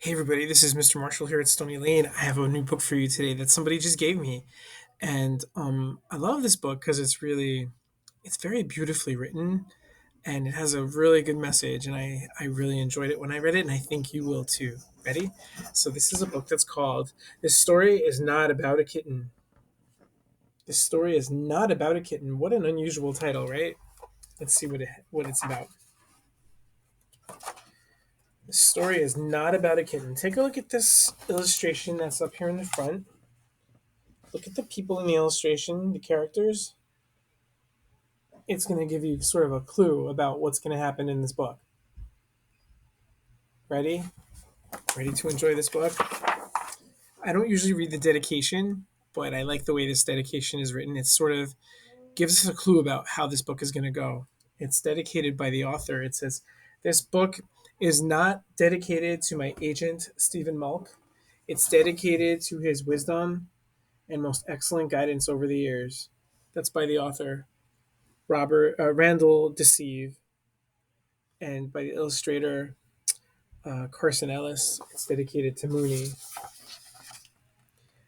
Hey everybody, this is Mr. Marshall here at Stony Lane. I have a new book for you today that somebody just gave me. And I love this book because it's very beautifully written and it has a really good message and I really enjoyed it when I read it and I think you will too. Ready? So this is a book that's called This Story is Not About a Kitten. This story is not about a kitten. What an unusual title, right? Let's see what it's about. This story is not about a kitten. Take a look at this illustration that's up here in the front. Look at the people in the illustration, the characters. It's going to give you sort of a clue about what's going to happen in this book. Ready? Ready to enjoy this book? I don't usually read the dedication, but I like the way this dedication is written. It sort of gives us a clue about how this book is going to go. It's dedicated by the author. It says, "This book is not dedicated to my agent, Stephen Malk. It's dedicated to his wisdom and most excellent guidance over the years." That's by the author. Robert Randall Deceive, and by the illustrator Carson Ellis. It's dedicated to Mooney.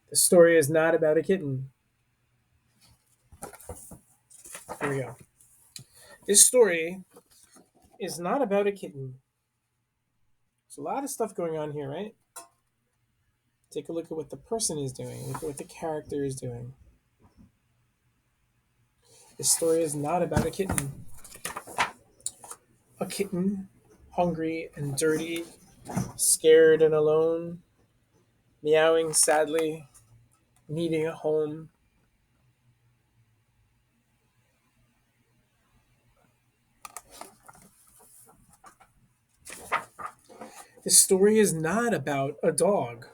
The story is not about a kitten. Here we go. This story is not about a kitten. There's a lot of stuff going on here, right? Take a look at what the person is doing. Look at what the character is doing. This story is not about a kitten. A kitten, hungry and dirty, scared and alone, meowing sadly, needing a home. This story is not about a dog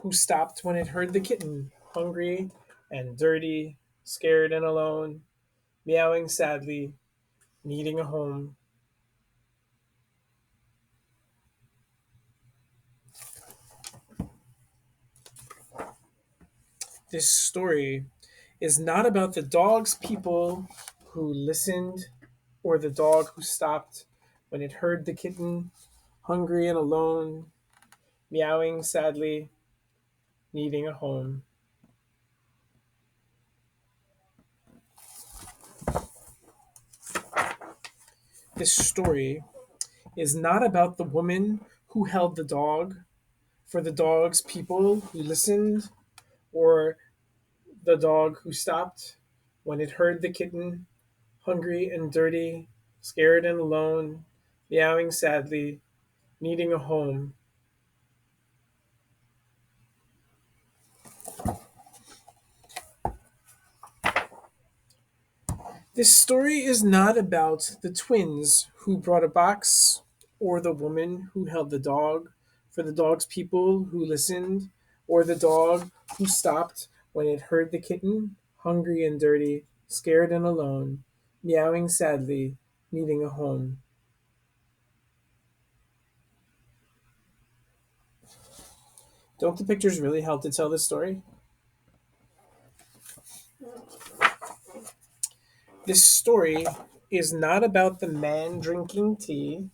who stopped when it heard the kitten, hungry and dirty, scared and alone, meowing sadly, needing a home. This story is not about the dog's people who listened or the dog who stopped when it heard the kitten, hungry and alone, meowing sadly, needing a home. This story is not about the woman who held the dog for the dog's people who listened or the dog who stopped when it heard the kitten, hungry and dirty, scared and alone, meowing sadly, needing a home. This story is not about the twins who brought a box or the woman who held the dog for the dog's people who listened or the dog who stopped when it heard the kitten, hungry and dirty, scared and alone, meowing sadly, needing a home. Don't the pictures really help to tell this story? This story is not about the man drinking tea.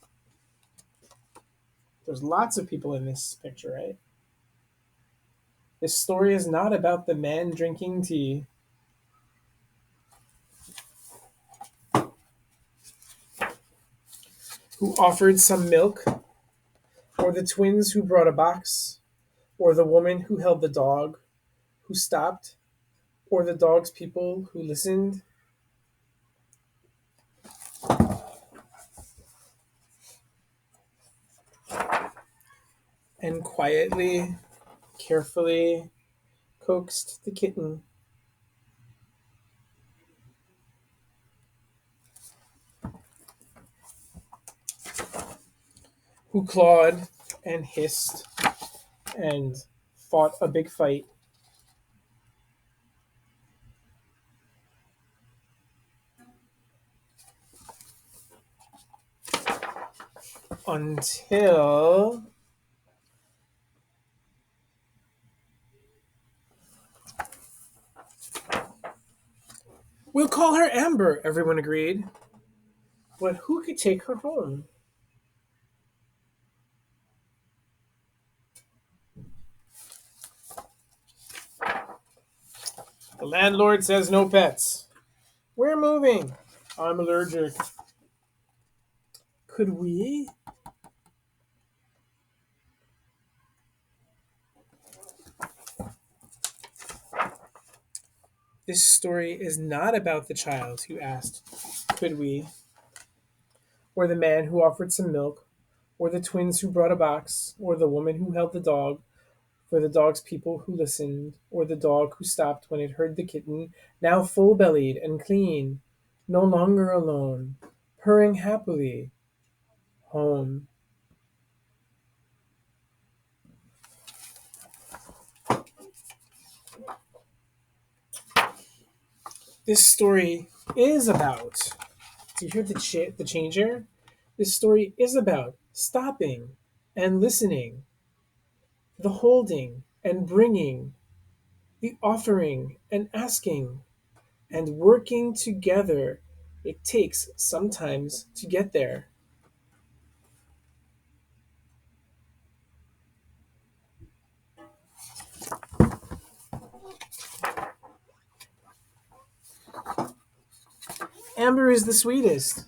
There's lots of people in this picture, right? This story is not about the man drinking tea. Who offered some milk, or the twins who brought a box, or the woman who held the dog, who stopped, or the dog's people who listened. And quietly, carefully coaxed the kitten. Who clawed and hissed and fought a big fight until We'll call her Amber, everyone agreed. But who could take her home? The landlord says no pets. We're moving. I'm allergic. Could we? This story is not about the child who asked, could we? Or the man who offered some milk, or the twins who brought a box, or the woman who held the dog, for the dog's people who listened, or the dog who stopped when it heard the kitten, now full bellied and clean, no longer alone, purring happily, home. This story is about. Do you hear the changer? This story is about stopping and listening, the holding and bringing, the offering and asking, and working together. It takes sometimes to get there. Amber is the sweetest.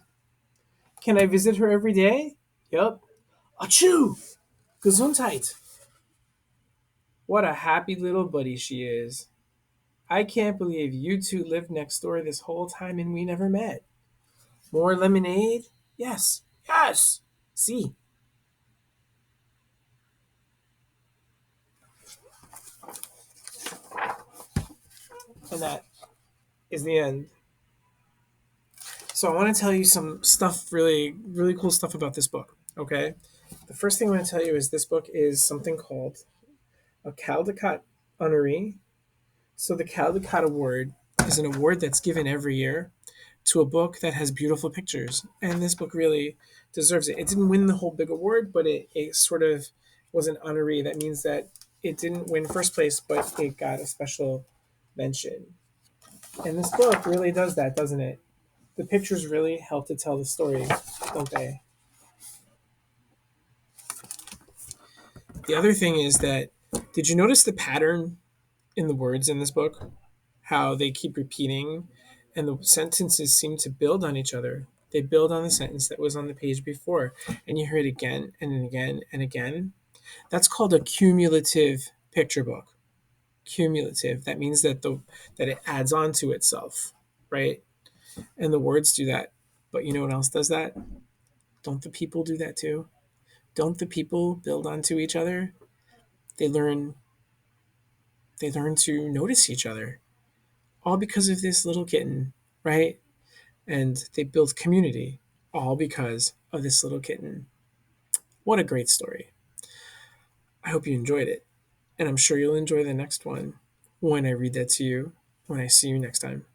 Can I visit her every day? Yup. Achoo! Gesundheit. What a happy little buddy she is. I can't believe you two lived next door this whole time and we never met. More lemonade? Yes. Yes. See. And that is the end. So I want to tell you some stuff, really, really cool stuff about this book. Okay. The first thing I want to tell you is this book is something called a Caldecott honoree. So the Caldecott Award is an award that's given every year to a book that has beautiful pictures. And this book really deserves it. It didn't win the whole big award, but it sort of was an honoree. That means that it didn't win first place, but it got a special mention. And this book really does that, doesn't it? The pictures really help to tell the story, don't they? The other thing is that, did you notice the pattern in the words in this book? How they keep repeating and the sentences seem to build on each other. They build on the sentence that was on the page before, and you hear it again and again and again. That's called a cumulative picture book. Cumulative. That means that it adds on to itself, right? And the words do that. But you know what else does that? Don't the people do that too? Don't the people build onto each other? They learn they learn to notice each other. All because of this little kitten, right? And they build community, all because of this little kitten. What a great story. I hope you enjoyed it, and I'm sure you'll enjoy the next one when I read that to you when I see you next time.